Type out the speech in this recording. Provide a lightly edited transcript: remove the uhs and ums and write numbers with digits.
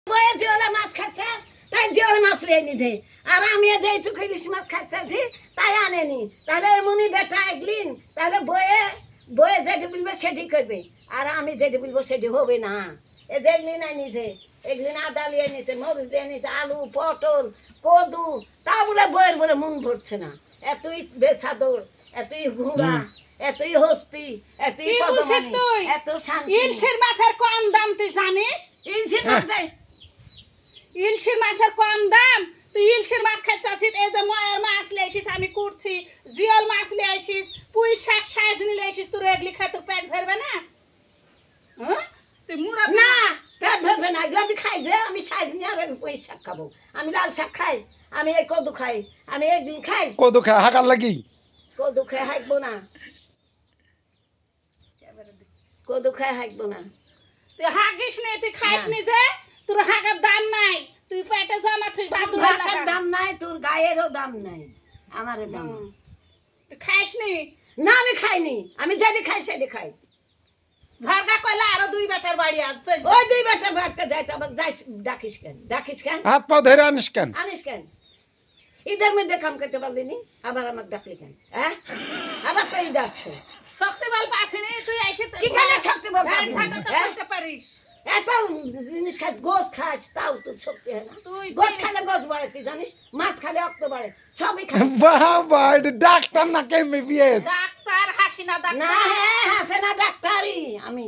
বয়ে জিওলা মাছ খাচ্ছে তাই জিওলা মাছ লিয়ে নিছে আর আমি যেটুকু ইলিশ মাছ খাচ্ছি তাই আনেনি তাহলে এমনই বেটা একদিন তাহলে বয়ে বয়ে যেটি বলবে সেটি করবে আর আমি যেটি বলবো সেটি হবে না এ যেগুলি না নিছে এগুলি আদা লিয়ে নিছে মরিচ লিয়ে নিছে আলু পটল কদু তা বলে বইয়ের বলে মন ভরছে না এতই বেচাদর এতই ঘুরা এতই হস্তি এতই কি বলছিস পদমানি তুই? এত শান্তি ইলশের মাছের কম দাম তুই জানিস? ইলশের মাছ দেয় ইলশের মাছের কম দাম তুই ইলশের মাছ খাইতেছিস এই যে ময়ের মাছ লিয়ে আসিস আমি করছি জিওল মাছ লিয়ে আসিস পুঁই শাক সাজনি লিয়ে আসিস তোর এগুলি খাই তোর পেট ভরবে না হ্যাঁ তুই মুরা না পেট ভরবে না এগুলো আমি খাই যে আমি সাইজ নিয়ে আর আমি পুঁই শাক খাবো আমি লাল শাক খাই আমি এই কদু খাই আমি একদিন খাই কদু খায় হাঁকার লাগি কদু খেয়ে হাঁকবো না কদু খেয়ে হাঁকবো না তুই হাগিস নি তুই খাইস নি যে তোর হাগার দাম নাই তুই পেটে জমা তুই বাদুর ভাতের দাম নাই তোর গায়েরও দাম নাই আমারও দাম আছে। তুই খাইস নি না আমি খাইনি আমি যেটি খাই সেটি খাই ঝরগা কইলা আরো দুই বেটার বাড়ি আছে ওই দুই বেটা বেটা যাই আবার যাই ডাকিস কেন হাত পা ধরে আনিস কেন আনিস কেন ঈদের মধ্যে কাম করতে পারলিনি আবার আমার ডাকলি কেন হ্যাঁ আবার তো ঈদ আসছে শক্তি বল পাছিনি তুই এসে কি খানে শক্তি বল ঝাড় পাবি? ঝাঁটা তো হ্যাঁ? করতে পারিস এত জিনিস খাস গোস খাস তাও তোর শক্তি হয় না তুই গোস খালে গোস বাড়ে তুই জানিস মাছ খালে রক্ত বাড়ে সবই খাই বাহ বাহ এটা ডাক্তার না কেমবিবিএস ডাক্তার হাসিনা না ডাক্তার হ্যাঁ হাসে না ডাক্তারই আমি